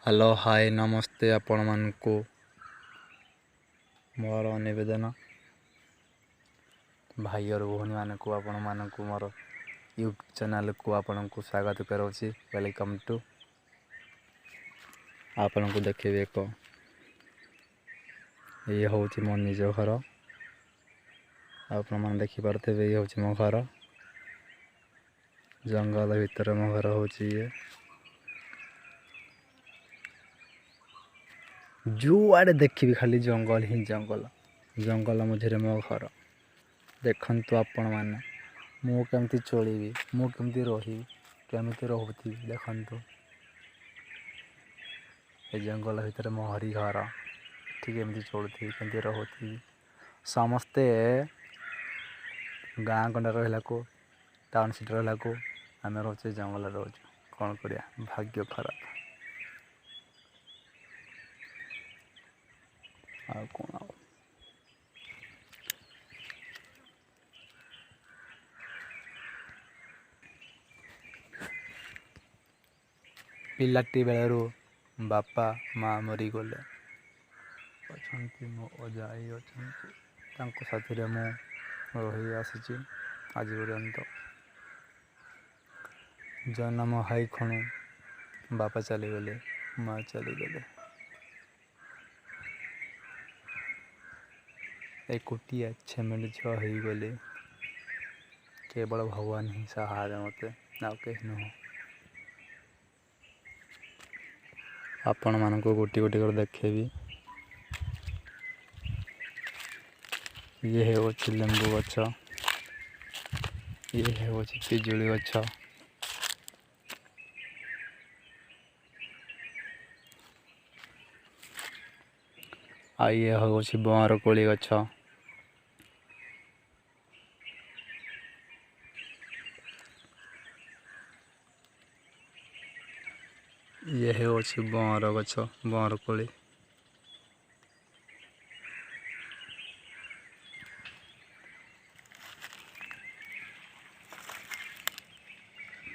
Hello hi नमस्ते आपण मानकु मोर निवेदन भाई और भौणी मानकु आपण मानकु मोर यूट्यूब चैनल को आपण को स्वागत करोछि। वेलकम टू आपण को देखिबे को ये होछि मो निज घर। आपण मन देखि परथेबे ये होछि मो घर। जंगल भीतर मो घर होछि। ये जुआड़े देखिबे खाली जंगल ही जंगल जंगल मझे मो घर। देखंतु आपण माने मु केमती चलिबी मु केमती रही केमती रहूथी देखंतु ए जंगल भीतर मो हरी घर ठीक केमती चलुथी केमती रहूथी। समस्ते गाँ गंडा रहिला को टाउन सिटी रहिला को आमे रोचे जंगल रोज कौन करिया भाग्य खराब आ कौन आ पिलाटी बेलू बापा माँ मरीगले अच्छा मो अजा अच्छा साथी मु रही आसी आज पर्यंत। जन्म हाई खणु बापा चलीगले माँ चलीगले एकुटिया छेमेली छुआ होगले केवल भगवान ही सहारे मते ना कहीं नुह। आपण मान को गोटी गोटी कर देखेबी। ये है वो लेंबू गछ ये है वो पिजुली गछ आ ये हूँ बंर कोली गछ ये हूँ बंर गछ बंर कोली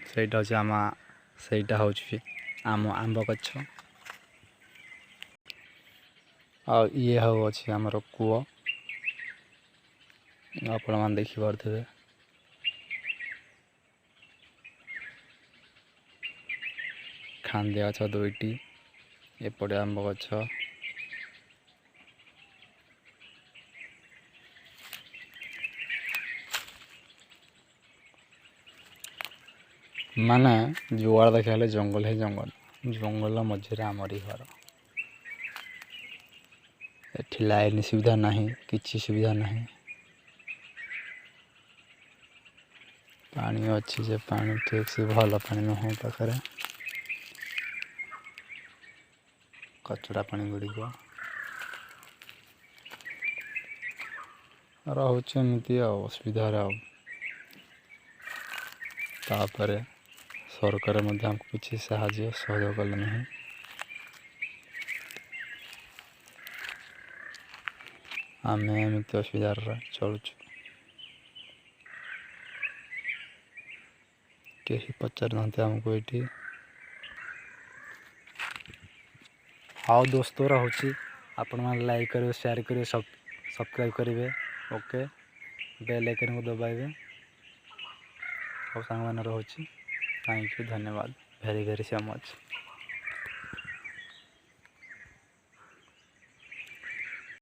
सेटा हूँ आम सेटा हूँ आम आंब गछ आ ये हूँ आमर कूଅ आपण मैंने देखिपे। खांदिया गछ दुईटी एपटे आंब गछ माने जुआड़ देखा जंगल है जंगल जंगल मझे आमरी घर। एठी लाइन सुविधा नहीं किसी सुविधा नहीं पानी अच्छी जे पानी ठीक से भल पानी नुह पाखे कचड़ा पानी गुड़िक रोचे एमती असुविधा तापर सरकार हमको किसी साहाय्य सहयोग कले नहीं। आम एमती असुविधार चलुचु कहीं पचार ना आमको ये हाँ दोस्तों रोचे आपण मैंने लाइक करेंगे शेयर करेंगे सब्सक्राइब करेंगे ओके बेल आइकन को दबाइबे और सांग मैंने रोचे थैंक यू धन्यवाद वेरी वेरी सो मच।